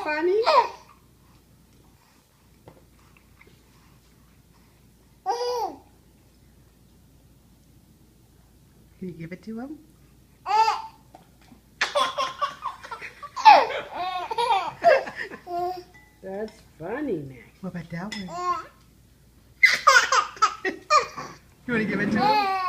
funny? Can you give it to him? That's funny, Max. What about that one? You want to give it to him?